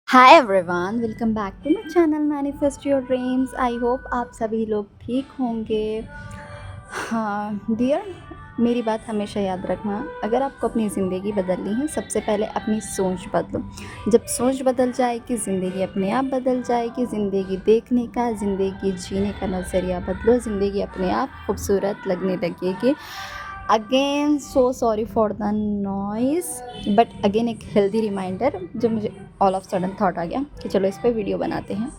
Hi everyone, welcome back to my channel manifest your dreams. I hope आप सभी लोग ठीक होंगे। हाँ डियर, मेरी बात हमेशा याद रखना। अगर आपको अपनी ज़िंदगी बदलनी है, सबसे पहले अपनी सोच बदलो। जब सोच बदल जाएगी, ज़िंदगी अपने आप बदल जाएगी। ज़िंदगी देखने का, ज़िंदगी जीने का नज़रिया बदलो, ज़िंदगी अपने आप खूबसूरत लगने लगेगी। Again so sorry for the noise, but again एक हेल्दी रिमाइंडर जो मुझे ऑल ऑफ सडन थॉट आ गया कि चलो इस पे वीडियो बनाते हैं।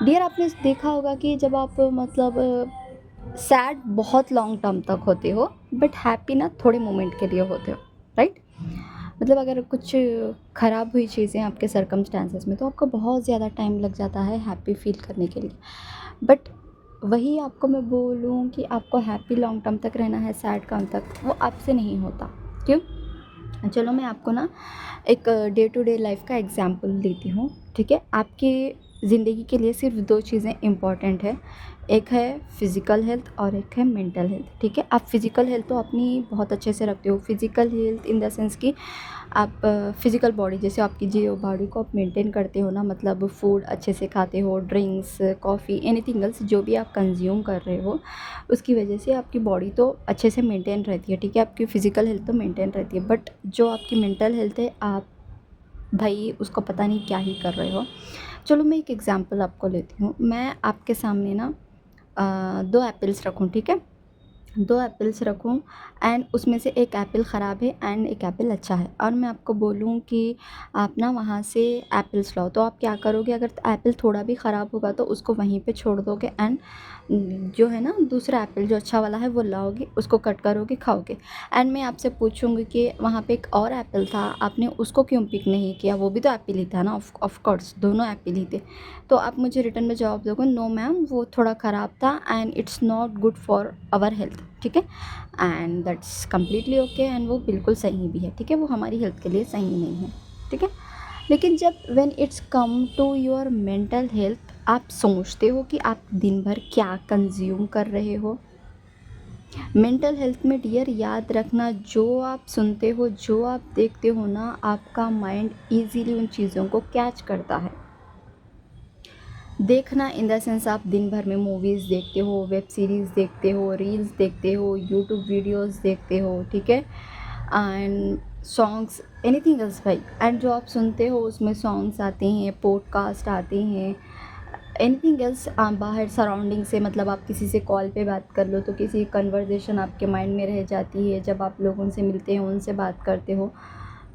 डियर, आपने देखा होगा कि जब आप मतलब सैड बहुत लॉन्ग टर्म तक होते हो, बट हैप्पी ना थोड़े मोमेंट के लिए होते हो, राइट? मतलब अगर कुछ ख़राब हुई चीज़ें आपके सर्कमस्टांसेस में, तो आपको बहुत ज़्यादा टाइम लग जाता है हैप्पी फील करने के लिए। बट वही आपको मैं बोलूँ कि आपको हैप्पी लॉन्ग टर्म तक रहना है, सैड कम तक, वो आपसे नहीं होता। क्यों? चलो मैं आपको ना एक डे टू डे लाइफ का एग्जांपल देती हूँ, ठीक है? आपकी ज़िंदगी के लिए सिर्फ 2 चीज़ें इम्पॉर्टेंट है। एक है फ़िज़िकल हेल्थ और एक है मेंटल हेल्थ, ठीक है? आप फ़िज़िकल हेल्थ तो अपनी बहुत अच्छे से रखते हो। Physical health in the sense कि आप फ़िज़िकल बॉडी, जैसे आपकी जो बॉडी को आप मेंटेन करते हो ना, मतलब फूड अच्छे से खाते हो, ड्रिंक्स, कॉफ़ी, एनीथिंग एल्स जो भी आप कंज़्यूम कर रहे हो, उसकी वजह से आपकी बॉडी तो अच्छे से मेंटेन रहती है, ठीक है? आपकी फ़िज़िकल हेल्थ तो मेंटेन रहती है, बट जो आपकी मेंटल हेल्थ है, आप भाई उसको पता नहीं क्या ही कर रहे हो। चलो मैं एक एग्ज़ाम्पल आपको लेती हूँ। मैं आपके सामने ना 2 एप्पल्स रखूँ, ठीक है? 2 एप्पल्स रखूँ एंड उसमें से एक एप्पल ख़राब है एंड एक एप्पल अच्छा है, और मैं आपको बोलूँ कि आप ना वहाँ से एप्पल्स लाओ, तो आप क्या करोगे? अगर एप्पल थोड़ा भी ख़राब होगा तो उसको वहीं पे छोड़ दोगे एंड जो है ना दूसरा एप्पल जो अच्छा वाला है वो लाओगे, उसको कट करोगे, खाओगे। एंड मैं आपसे पूछूँगी कि वहाँ पे एक और एप्पल था, आपने उसको क्यों पिक नहीं किया? वो भी तो एप्पल ही था ना, ऑफ कोर्स दोनों एप्पल ही थे। तो आप मुझे रिटर्न में जवाब दोगे, नो मैम वो थोड़ा ख़राब था and it's not good for our health, ठीक है? And that's completely okay and वो बिल्कुल सही भी है, ठीक है? वो हमारी हेल्थ के लिए सही नहीं है, ठीक है? लेकिन जब when it's come to your mental health, आप सोचते हो कि आप दिन भर क्या कंज्यूम कर रहे हो? मेंटल हेल्थ में डियर याद रखना, जो आप सुनते हो, जो आप देखते हो ना, आपका माइंड ईज़िली उन चीज़ों को कैच करता है। देखना इन द सेंस, आप दिन भर में मूवीज़ देखते हो, वेब सीरीज़ देखते हो, रील्स देखते हो, यूट्यूब वीडियोस देखते हो, ठीक है? एंड सॉन्ग्स, एनीथिंग एल्स भाई, एंड जो आप सुनते हो उसमें सॉन्ग्स आते हैं, पॉडकास्ट आते हैं, एनीथिंग एल्स बाहर सराउंडिंग से, मतलब आप किसी से कॉल पे बात कर लो तो किसी कन्वर्जेशन आपके माइंड में रह जाती है, जब आप लोगों से मिलते हो, उनसे बात करते हो,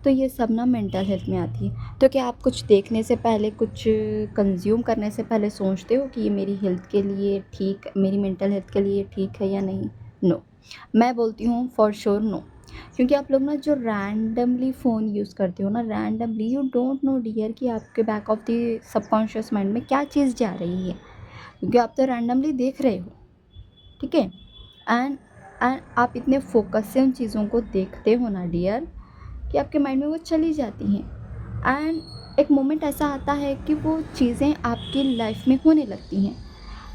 तो ये सब ना मेंटल हेल्थ में आती है। तो क्या आप कुछ देखने से पहले, कुछ कंज़्यूम करने से पहले सोचते हो कि ये मेरी हेल्थ के लिए ठीक, मेरी मेंटल हेल्थ के लिए ठीक है या नहीं? नो। मैं बोलती हूँ फॉर श्योर नो। क्योंकि आप लोग ना जो रैंडमली फ़ोन यूज़ करते हो ना, randomly, you don't know dear कि आपके back of the subconscious mind में क्या चीज़ जा रही है। क्योंकि आप तो रैंडमली देख रहे हो, ठीक है? एंड एंड आप इतने फ़ोकस से उन चीज़ों को देखते हो ना डियर, कि आपके माइंड में वो चली जाती हैं एंड एक मोमेंट ऐसा आता है कि वो चीज़ें आपकी लाइफ में होने लगती हैं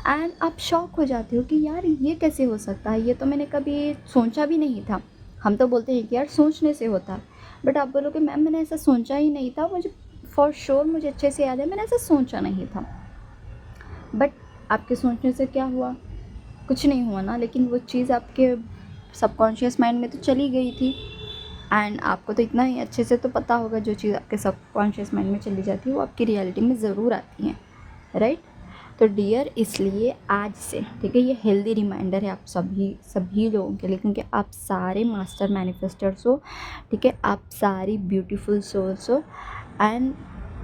एंड आप शॉक हो जाते हो कि यार ये कैसे हो सकता है, ये तो मैंने कभी सोचा भी नहीं था। हम तो बोलते हैं कि यार सोचने से होता है, बट आप बोलोगे मैम मैंने ऐसा सोचा ही नहीं था, मुझे फॉर श्योर मुझे अच्छे से याद है मैंने ऐसा सोचा नहीं था। बट आपके सोचने से क्या हुआ? कुछ नहीं हुआ ना, लेकिन वो चीज़ आपके सबकॉन्शियस माइंड में तो चली गई थी एंड आपको तो इतना ही अच्छे से तो पता होगा, जो चीज़ आपके सबकॉन्शियस माइंड में चली जाती है वो आपकी रियलिटी में ज़रूर आती हैं, राइट? तो डियर, इसलिए आज से, ठीक है, ये हेल्दी रिमाइंडर है आप सभी सभी लोगों के लिए, क्योंकि आप सारे मास्टर मैनिफेस्टर्स हो, ठीक है? आप सारी ब्यूटीफुल सोल्स हो एंड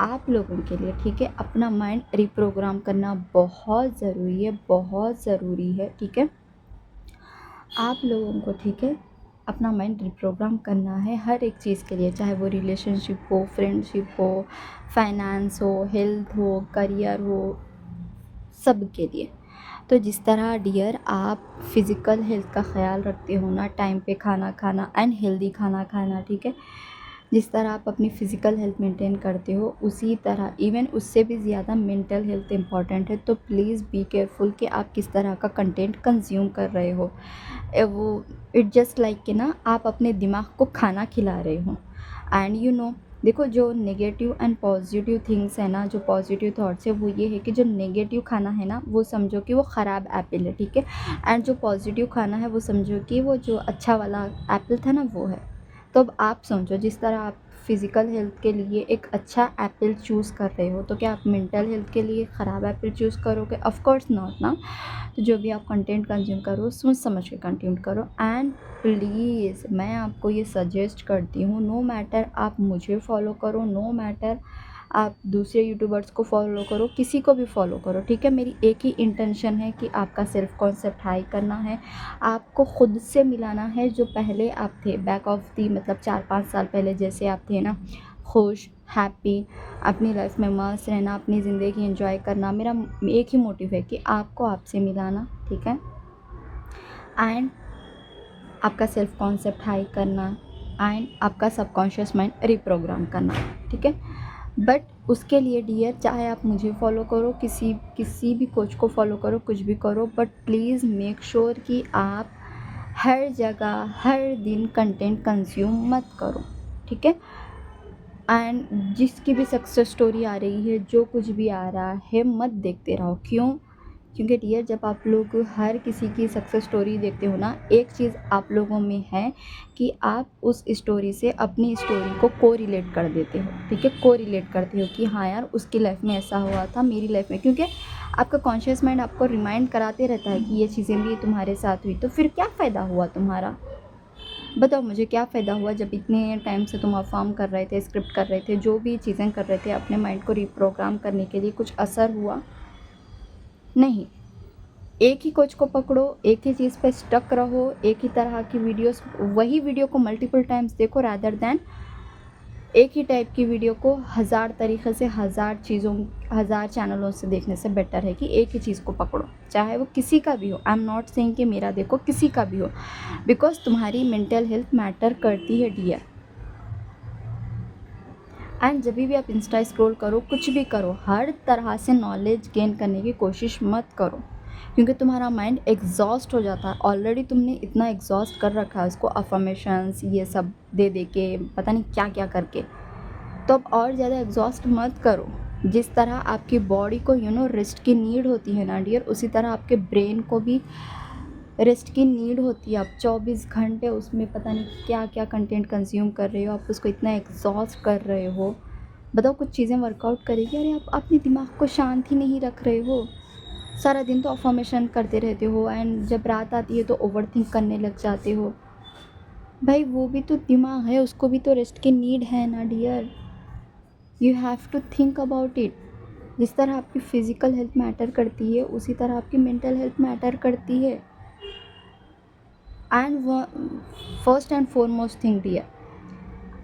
आप लोगों के लिए, ठीक है, अपना माइंड रिप्रोग्राम करना बहुत ज़रूरी है, बहुत ज़रूरी है, ठीक है? आप लोगों को, ठीक है, अपना माइंड रिप्रोग्राम करना है हर एक चीज़ के लिए, चाहे वो रिलेशनशिप हो, फ्रेंडशिप हो, फाइनेंस हो, हेल्थ हो, करियर हो, सब के लिए। तो जिस तरह डियर आप फिज़िकल हेल्थ का ख़्याल रखते हो ना, टाइम पे खाना खाना एंड हेल्दी खाना खाना, ठीक है? जिस तरह आप अपनी फ़िज़िकल हेल्थ मेंटेन करते हो, उसी तरह इवन उससे भी ज़्यादा मेंटल हेल्थ इम्पॉर्टेंट है। तो प्लीज़ बी केयरफुल कि आप किस तरह का कंटेंट कंज़्यूम कर रहे हो। वो इट जस्ट लाइक कि ना आप अपने दिमाग को खाना खिला रहे हो एंड यू नो देखो जो नेगेटिव एंड पॉजिटिव थिंग्स है ना, जो पॉजिटिव थॉट्स है वो ये है कि जो नेगेटिव खाना है ना वो समझो कि वो ख़राब एप्पल है, ठीक है। एंड जो पॉजिटिव खाना है वो समझो कि वो जो अच्छा वाला एप्पल था ना वो है। तो अब आप समझो, जिस तरह आप फिज़िकल हेल्थ के लिए एक अच्छा एप्पल चूज़ कर रहे हो, तो क्या आप मेंटल हेल्थ के लिए ख़राब एप्पल चूज़ करोगे? ऑफ़ कोर्स नॉट ना। तो जो भी आप कंटेंट कंज्यूम करो सोच समझ के कंटेंट करो। एंड प्लीज़ मैं आपको ये सजेस्ट करती हूँ, नो मैटर आप मुझे फॉलो करो, नो मैटर आप दूसरे यूट्यूबर्स को फॉलो करो, किसी को भी फॉलो करो, ठीक है। मेरी एक ही इंटेंशन है कि आपका सेल्फ कॉन्सेप्ट हाई करना है, आपको खुद से मिलाना है जो पहले आप थे, बैक ऑफ दी मतलब 4-5 साल पहले जैसे आप थे ना, खुश, हैप्पी, अपनी लाइफ में मस्त रहना, अपनी ज़िंदगी एंजॉय करना। मेरा एक ही मोटिव है कि आपको आपसे मिलाना, ठीक है। एंड आपका सेल्फ कॉन्सेप्ट हाई करना एंड आपका सबकॉन्शियस माइंड रिप्रोग्राम करना, ठीक है। बट उसके लिए डियर, चाहे आप मुझे फॉलो करो, किसी किसी भी कोच को फॉलो करो, कुछ भी करो, बट प्लीज़ मेक श्योर कि आप हर जगह हर दिन कंटेंट कंज्यूम मत करो, ठीक है। एंड जिसकी भी सक्सेस स्टोरी आ रही है, जो कुछ भी आ रहा है, मत देखते रहो। क्यों? क्योंकि डियर जब आप लोग हर किसी की सक्सेस स्टोरी देखते हो ना, एक चीज़ आप लोगों में है कि आप उस स्टोरी से अपनी स्टोरी को कोरिलेट कर देते हो, ठीक है। कोरिलेट करते हो कि हाँ यार उसकी लाइफ में ऐसा हुआ था मेरी लाइफ में, क्योंकि आपका कॉन्शियस माइंड आपको रिमाइंड कराते रहता है कि ये चीज़ें भी तुम्हारे साथ हुई। तो फिर क्या फ़ायदा हुआ तुम्हारा? बताओ मुझे, क्या फ़ायदा हुआ जब इतने टाइम से तुम अफ़र्म कर रहे थे, स्क्रिप्ट कर रहे थे, जो भी चीज़ें कर रहे थे अपने माइंड को रिप्रोग्राम करने के लिए, कुछ असर हुआ? नहीं। एक ही कोच को पकड़ो, एक ही चीज़ पे स्टक रहो, एक ही तरह की वीडियोस, वही वीडियो को मल्टीपल टाइम्स देखो रादर दैन एक ही टाइप की वीडियो को हज़ार तरीक़े से, हज़ार चैनलों से देखने से बेटर है कि एक ही चीज़ को पकड़ो, चाहे वो किसी का भी हो। आई एम नॉट सेइंग कि मेरा देखो, किसी का भी हो, बिकॉज़ तुम्हारी मेंटल हेल्थ मैटर करती है डियर। एंड जब भी आप इंस्टा स्क्रॉल करो, कुछ भी करो, हर तरह से नॉलेज गेन करने की कोशिश मत करो, क्योंकि तुम्हारा माइंड एग्जॉस्ट हो जाता है। ऑलरेडी तुमने इतना एग्जॉस्ट कर रखा है उसको अफर्मेशंस ये सब दे दे के, पता नहीं क्या क्या करके। तो अब और ज़्यादा एग्जॉस्ट मत करो। जिस तरह आपकी बॉडी को रेस्ट की नीड होती है ना डियर, उसी तरह आपके ब्रेन को भी रेस्ट की नीड होती है। आप 24 घंटे उसमें पता नहीं क्या क्या कंटेंट कंज्यूम कर रहे हो, आप उसको इतना एग्जॉस्ट कर रहे हो। बताओ कुछ चीज़ें वर्कआउट करेगी? अरे आप अपने दिमाग को शांत ही नहीं रख रहे हो, सारा दिन तो अफर्मेशन करते रहते हो एंड जब रात आती है तो ओवरथिंक करने लग जाते हो। भाई वो भी तो दिमाग है, उसको भी तो रेस्ट की नीड है ना dear. You have to think about it. जिस तरह आपकी फ़िज़िकल हेल्थ मैटर करती है, उसी तरह आपकी मेंटल हेल्थ मैटर करती है। And first and foremost thing dear,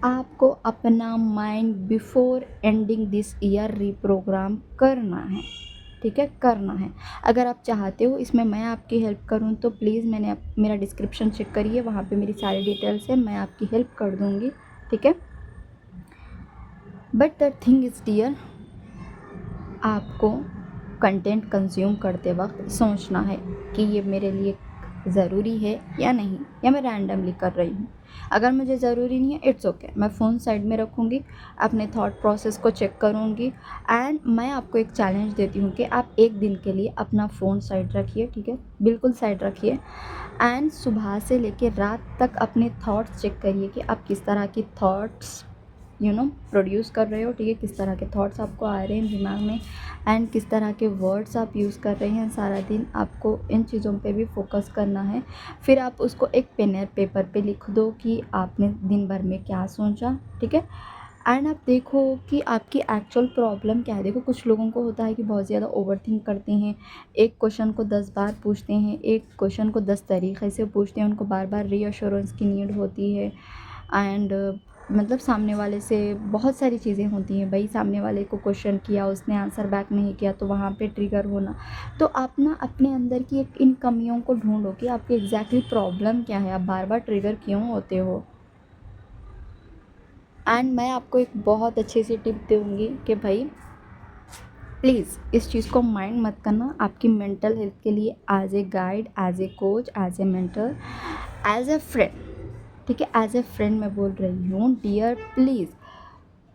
आपको अपना mind before ending this year reprogram करना है, ठीक है, करना है। अगर आप चाहते हो इसमें मैं आपकी हेल्प करूं तो प्लीज़ मेरा डिस्क्रिप्शन चेक करिए, वहाँ पे मेरी सारी डिटेल्स है, मैं आपकी हेल्प कर दूँगी, ठीक है। But the thing is dear, आपको कंटेंट कंज्यूम करते वक्त सोचना है कि ये मेरे लिए ज़रूरी है या नहीं, या मैं रैंडमली कर रही हूँ। अगर मुझे ज़रूरी नहीं है, इट्स ओके, मैं फ़ोन साइड में रखूँगी, अपने थॉट प्रोसेस को चेक करूँगी। एंड मैं आपको एक चैलेंज देती हूँ कि आप एक दिन के लिए अपना फ़ोन साइड रखिए, ठीक है, बिल्कुल साइड रखिए। एंड सुबह से लेकर रात तक अपने थॉट्स चेक करिए कि आप किस तरह की थॉट्स प्रोड्यूस कर रहे हो, ठीक है, किस तरह के थॉट्स आपको आ रहे हैं दिमाग में एंड किस तरह के वर्ड्स आप यूज़ कर रहे हैं सारा दिन। आपको इन चीज़ों पे भी फोकस करना है। फिर आप उसको एक पेन और पेपर पे लिख दो कि आपने दिन भर में क्या सोचा, ठीक है। एंड आप देखो कि आपकी एक्चुअल प्रॉब्लम क्या है। देखो कुछ लोगों को होता है कि बहुत ज़्यादा ओवरथिंक करते हैं, एक क्वेश्चन को 10 बार पूछते हैं, एक क्वेश्चन को 10 तरीक़े से पूछते हैं, उनको बार बार रीअश्योरेंस की नीड होती है। एंड मतलब सामने वाले से बहुत सारी चीज़ें होती हैं भाई, सामने वाले को क्वेश्चन किया, उसने आंसर बैक नहीं किया तो वहाँ पे ट्रिगर होना। तो आप ना अपने अंदर की इन कमियों को ढूंढो कि आपकी एग्जैक्टली प्रॉब्लम क्या है, आप बार बार ट्रिगर क्यों होते हो। एंड मैं आपको एक बहुत अच्छी सी टिप दूँगी कि भाई प्लीज़ इस चीज़ को माइंड मत करना। आपकी मेंटल हेल्थ के लिए as a guide, as a coach, as a mentor, as a friend, ठीक है, एज ए फ्रेंड मैं बोल रही हूँ डियर, प्लीज़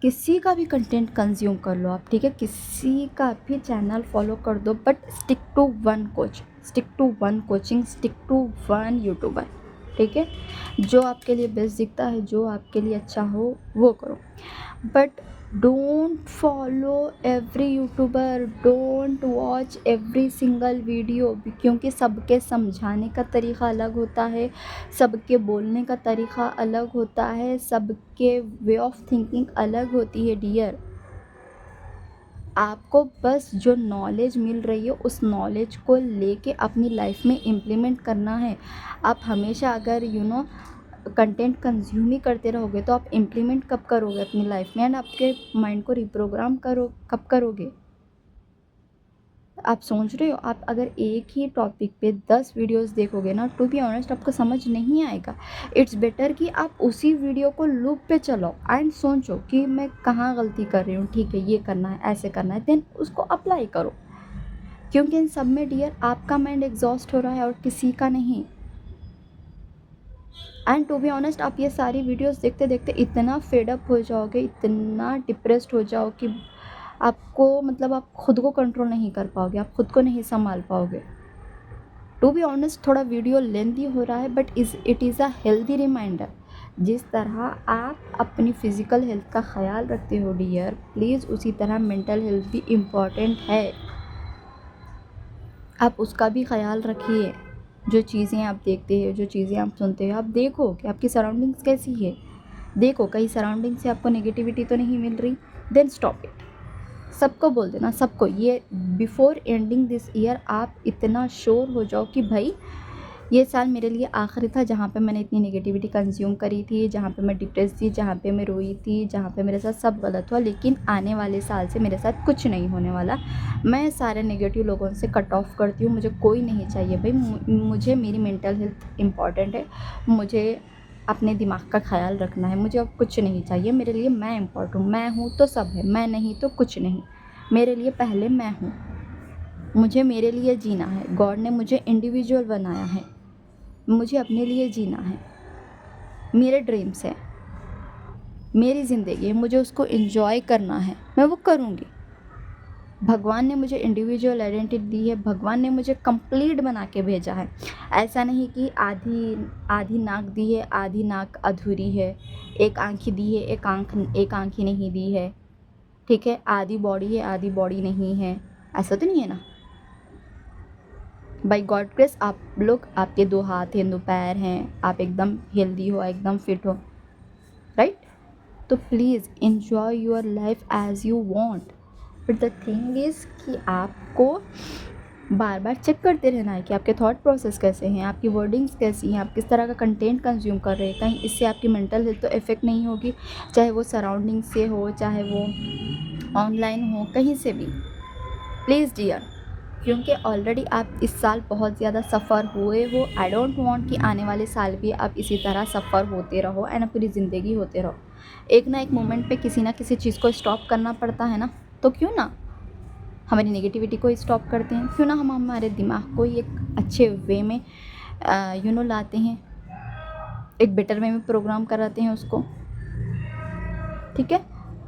किसी का भी कंटेंट कंज्यूम कर लो आप, ठीक है, किसी का भी चैनल फॉलो कर दो, but stick to one coach, stick to one coaching, stick to one YouTuber, ठीक है। जो आपके लिए बेस्ट दिखता है, जो आपके लिए अच्छा हो वो करो, but don't follow every YouTuber, don't watch every single video, क्योंकि सबके समझाने का तरीक़ा अलग होता है, सबके बोलने का तरीक़ा अलग होता है, सबके वे ऑफ थिंकिंग अलग होती है डियर। आपको बस जो नॉलेज मिल रही है उस नॉलेज को लेके अपनी लाइफ में इम्प्लीमेंट करना है। आप हमेशा अगर कंटेंट कंज्यूम ही करते रहोगे तो आप इम्प्लीमेंट कब करोगे अपनी लाइफ में, एंड आपके माइंड को रिप्रोग्राम कब करोगे। आप सोच रहे हो, आप अगर एक ही टॉपिक पे 10 वीडियोस देखोगे ना, टू बी ऑनेस्ट आपको समझ नहीं आएगा। इट्स बेटर कि आप उसी वीडियो को लूप पे चलाओ एंड सोचो कि मैं कहाँ गलती कर रही हूँ, ठीक है ये करना है, ऐसे करना है, देन उसको अप्लाई करो। क्योंकि इन सब में डियर आपका माइंड एग्जॉस्ट हो रहा है और किसी का नहीं। एंड टू बी ऑनेस्ट आप ये सारी वीडियोस देखते देखते इतना फेडअप हो जाओगे, इतना डिप्रेस्ड हो जाओ कि आपको मतलब आप खुद को कंट्रोल नहीं कर पाओगे, आप खुद को नहीं संभाल पाओगे। टू बी ऑनेस्ट थोड़ा वीडियो लेंथी हो रहा है, but it is a healthy reminder. जिस तरह आप अपनी फ़िज़िकल हेल्थ का ख्याल रखते हो डियर, प्लीज़ उसी तरह मेंटल हेल्थ भी इम्पॉर्टेंट है, आप उसका भी ख्याल रखिए। जो चीज़ें आप देखते हो, जो चीज़ें आप सुनते हो, आप देखो कि आपकी सराउंडिंग्स कैसी है। देखो कहीं सराउंडिंग से आपको नेगेटिविटी तो नहीं मिल रही, देन स्टॉप इट। सबको बोल देना, सबको, ये बिफोर एंडिंग दिस ईयर आप इतना श्योर हो जाओ कि भाई ये साल मेरे लिए आखिरी था जहाँ पे मैंने इतनी नेगेटिविटी कंज्यूम करी थी, जहाँ पे मैं डिप्रेस थी, जहाँ पे मैं रोई थी, जहाँ पे मेरे साथ सब गलत हुआ, लेकिन आने वाले साल से मेरे साथ कुछ नहीं होने वाला। मैं सारे नेगेटिव लोगों से कट ऑफ करती हूँ, मुझे कोई नहीं चाहिए भाई। मुझे मेरी मेंटल हेल्थ इम्पॉर्टेंट है, मुझे अपने दिमाग का ख्याल रखना है, मुझे अब कुछ नहीं चाहिए। मेरे लिए मैं इम्पॉर्टेंट हूँ, मैं हूँ तो सब है, मैं नहीं तो कुछ नहीं। मेरे लिए पहले मैं हूँ, मुझे मेरे लिए जीना है। गॉड ने मुझे इंडिविजुअल बनाया है, मुझे अपने लिए जीना है। मेरे ड्रीम्स है, मेरी ज़िंदगी है, मुझे उसको एंजॉय करना है, मैं वो करूँगी। भगवान ने मुझे इंडिविजुअल आइडेंटिटी दी है, भगवान ने मुझे कंप्लीट बना के भेजा है। ऐसा नहीं कि आधी नाक दी है, आधी नाक अधूरी है, एक आँख ही दी है, एक आँख ही नहीं दी है, ठीक है, आधी बॉडी है, आधी बॉडी नहीं है, ऐसा तो नहीं है ना। बाय गॉड ग्रेस आप लोग, आपके 2 हाथ हैं, 2 पैर हैं, आप एकदम हेल्दी हो, एकदम फिट हो, राइट। तो please enjoy your life as you want, but the thing is कि आपको बार बार चेक करते रहना है कि आपके थॉट प्रोसेस कैसे हैं, आपकी वर्डिंग्स कैसी हैं, आप किस तरह का कंटेंट कंज्यूम कर रहे हैं। कहीं इससे आपकी मेंटल हेल्थ तो इफ़ेक्ट नहीं होगी, चाहे वो सराउंडिंग से हो, चाहे वो ऑनलाइन हो, कहीं से भी। प्लीज़ डियर, क्योंकि ऑलरेडी आप इस साल बहुत ज़्यादा सफ़र हुए हो। आई डोंट वांट कि आने वाले साल भी आप इसी तरह सफ़र होते रहो एंड पूरी ज़िंदगी होते रहो। एक ना एक मोमेंट पे किसी ना किसी चीज़ को स्टॉप करना पड़ता है ना, तो क्यों ना हमारी नेगेटिविटी को स्टॉप करते हैं, क्यों ना हम हमारे दिमाग को एक अच्छे वे में लाते हैं, एक बेटर वे में प्रोग्राम कराते हैं उसको, ठीक है।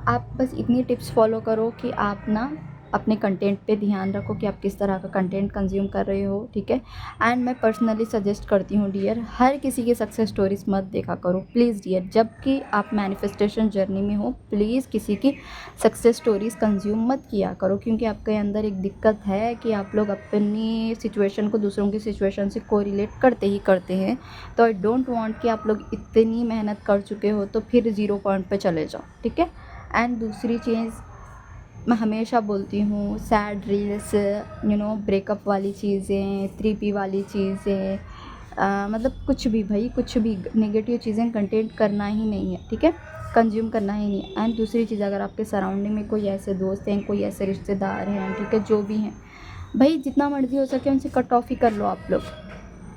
आप बस इतनी टिप्स फॉलो करो कि आप ना अपने कंटेंट पे ध्यान रखो कि आप किस तरह का कंटेंट कंज्यूम कर रहे हो, ठीक है। एंड मैं पर्सनली सजेस्ट करती हूँ डियर, हर किसी की सक्सेस स्टोरीज मत देखा करो प्लीज़ डियर। जबकि आप मैनिफेस्टेशन जर्नी में हो, प्लीज़ किसी की सक्सेस स्टोरीज़ कंज्यूम मत किया करो, क्योंकि आपके अंदर एक दिक्कत है कि आप लोग अपनी सिचुएशन को दूसरों की सिचुएशन से कोरिलेट करते ही करते हैं। तो आई डोंट वांट कि आप लोग इतनी मेहनत कर चुके हो तो फिर 0 पॉइंट पे चले जाओ, ठीक है। एंड दूसरी चीज़ मैं हमेशा बोलती हूँ, सैड रील्स, ब्रेकअप वाली चीज़ें, 3P वाली चीज़ें, मतलब कुछ भी भाई, कुछ भी नेगेटिव चीज़ें कंटेंट करना ही नहीं है, ठीक है, कंज्यूम करना ही नहीं है। एंड दूसरी चीज़, अगर आपके सराउंडिंग में कोई ऐसे दोस्त हैं, कोई ऐसे रिश्तेदार हैं, ठीक है, जो भी हैं भाई, जितना मर्ज़ी हो सके उनसे कट ऑफ ही कर लो आप लोग।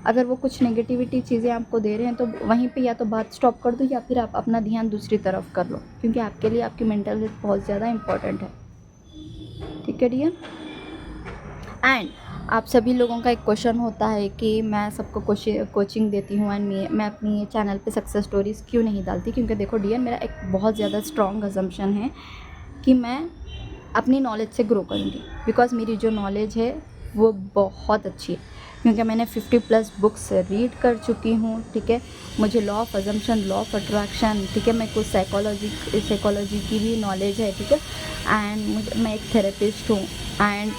अगर वो कुछ नेगेटिविटी चीज़ें आपको दे रहे हैं तो वहीं पे या तो बात स्टॉप कर दो, या फिर आप अपना ध्यान दूसरी तरफ कर लो, क्योंकि आपके लिए आपकी मेंटल हेल्थ बहुत ज़्यादा इंपॉर्टेंट है, ठीक है डियर। एंड आप सभी लोगों का एक क्वेश्चन होता है कि मैं सबको कोचिंग देती हूँ एंड मैं अपनी चैनल पे सक्सेस स्टोरीज़ क्यों नहीं डालती। क्योंकि देखो डियर, मेरा एक बहुत ज़्यादा स्ट्रॉन्ग अजम्पशन है कि मैं अपनी नॉलेज से ग्रो करूँगी, बिकॉज़ मेरी जो नॉलेज है वो बहुत अच्छी है, क्योंकि मैंने 50+ बुक्स रीड कर चुकी हूँ, ठीक है। मुझे law of assumption, law of attraction, ठीक है, मैं कुछ साइकोलॉजी की भी नॉलेज है, ठीक है। एंड मैं एक थेरेपिस्ट हूँ एंड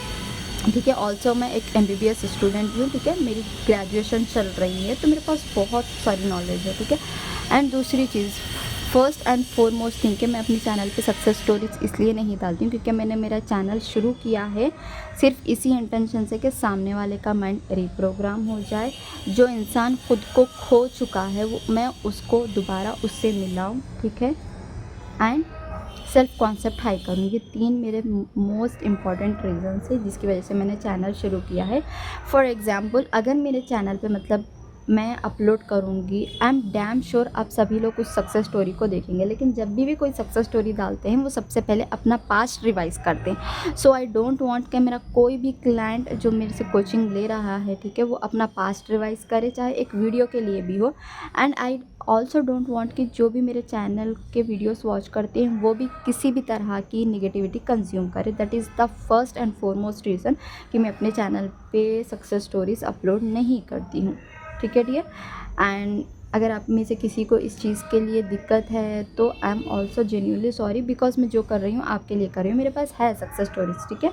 ठीक है, ऑल्सो मैं एक MBBS स्टूडेंट हूँ, ठीक है। मेरी ग्रेजुएशन चल रही है, तो मेरे पास बहुत सारी नॉलेज है, ठीक है। एंड दूसरी चीज़, फर्स्ट एंड फॉरमोस्ट थिंग कि मैं अपनी चैनल पे सक्सेस स्टोरीज इसलिए नहीं डालती हूँ क्योंकि मैंने मेरा चैनल शुरू किया है सिर्फ इसी इंटेंशन से कि सामने वाले का माइंड रिप्रोग्राम हो जाए। जो इंसान खुद को खो चुका है वो मैं उसको दोबारा उससे मिलाऊँ, ठीक है। एंड सेल्फ कॉन्सेप्ट हाई करूँ। ये 3 मेरे मोस्ट इम्पॉर्टेंट रीज़न्स है जिसकी वजह से मैंने चैनल शुरू किया है। फॉर एग्ज़ाम्पल, अगर मेरे चैनल पे मतलब मैं अपलोड करूँगी, आई एम डैम श्योर आप सभी लोग उस सक्सेस स्टोरी को देखेंगे, लेकिन जब भी कोई सक्सेस स्टोरी डालते हैं वो सबसे पहले अपना पास्ट रिवाइज़ करते हैं। सो आई डोंट वांट कि मेरा कोई भी क्लाइंट जो मेरे से कोचिंग ले रहा है, ठीक है, वो अपना पास्ट रिवाइज़ करे, चाहे एक वीडियो के लिए भी हो। And I also don't want कि जो भी मेरे चैनल के वीडियोस वॉच करते हैं वो भी किसी भी तरह की निगेटिविटी कंज्यूम करे। That is the first and foremost reason कि मैं अपने चैनल पे सक्सेस स्टोरीज़ अपलोड नहीं करती हूँ, ठीक है डियर। एंड अगर आप में से किसी को इस चीज़ के लिए दिक्कत है तो I am also genuinely sorry, because मैं जो कर रही हूँ आपके लिए कर रही हूँ। मेरे पास है सक्सेस स्टोरीज, ठीक है,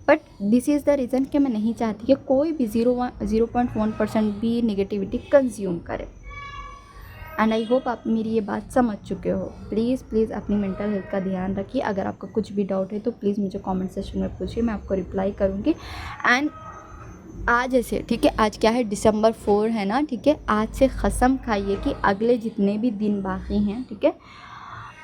but this is the reason कि मैं नहीं चाहती कि कोई भी 0.1% भी निगेटिविटी कंज्यूम करे। एंड आई होप आप मेरी ये बात समझ चुके हो। प्लीज़ अपनी मेंटल हेल्थ का ध्यान रखिए। अगर आपका कुछ भी डाउट है तो प्लीज़ मुझे कमेंट सेक्शन में पूछिए, मैं आपको रिप्लाई करूँगी। एंड आज ऐसे, ठीक है, आज क्या है, December 4 है ना, ठीक है। आज से कसम खाइए कि अगले जितने भी दिन बाकी हैं, ठीक है,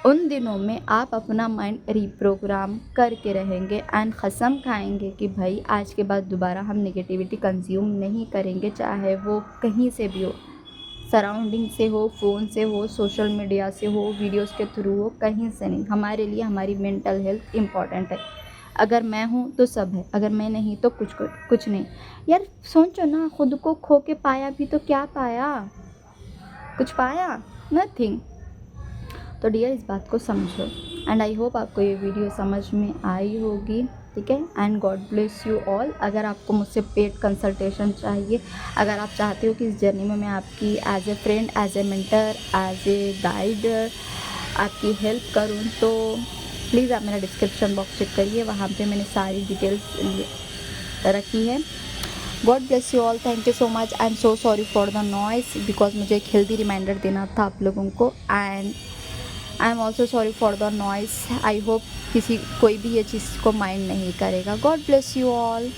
उन दिनों में आप अपना माइंड रिप्रोग्राम करके रहेंगे एंड कसम खाएंगे कि भाई आज के बाद दोबारा हम नेगेटिविटी कंज्यूम नहीं करेंगे, चाहे वो कहीं से भी हो, सराउंडिंग से हो, फ़ोन से हो, सोशल मीडिया से हो, वीडियोस के थ्रू हो, कहीं से नहीं। हमारे लिए हमारी मेंटल हेल्थ इम्पॉर्टेंट है। अगर मैं हूँ तो सब है, अगर मैं नहीं तो कुछ नहीं। यार सोचो ना, खुद को खो के पाया भी तो क्या पाया, कुछ पाया, नथिंग। तो डियर इस बात को समझो। एंड आई होप आपको ये वीडियो समझ में आई होगी, ठीक है। And God bless you all. अगर आपको मुझसे पेड कंसल्टेशन चाहिए, अगर आप चाहते हो कि इस जर्नी में मैं आपकी as a friend, as a mentor, as a guide आपकी हेल्प करूं, तो प्लीज़ आप मेरा डिस्क्रिप्शन बॉक्स चेक करिए, वहाँ पे मैंने सारी डिटेल्स रखी है। God bless you all, thank you so much. I am so sorry for the noise, because मुझे एक हेल्दी रिमाइंडर देना था आप लोगों को। And I am also sorry for the noise. I hope कोई भी ये चीज़ को माइंड नहीं करेगा। God bless you all.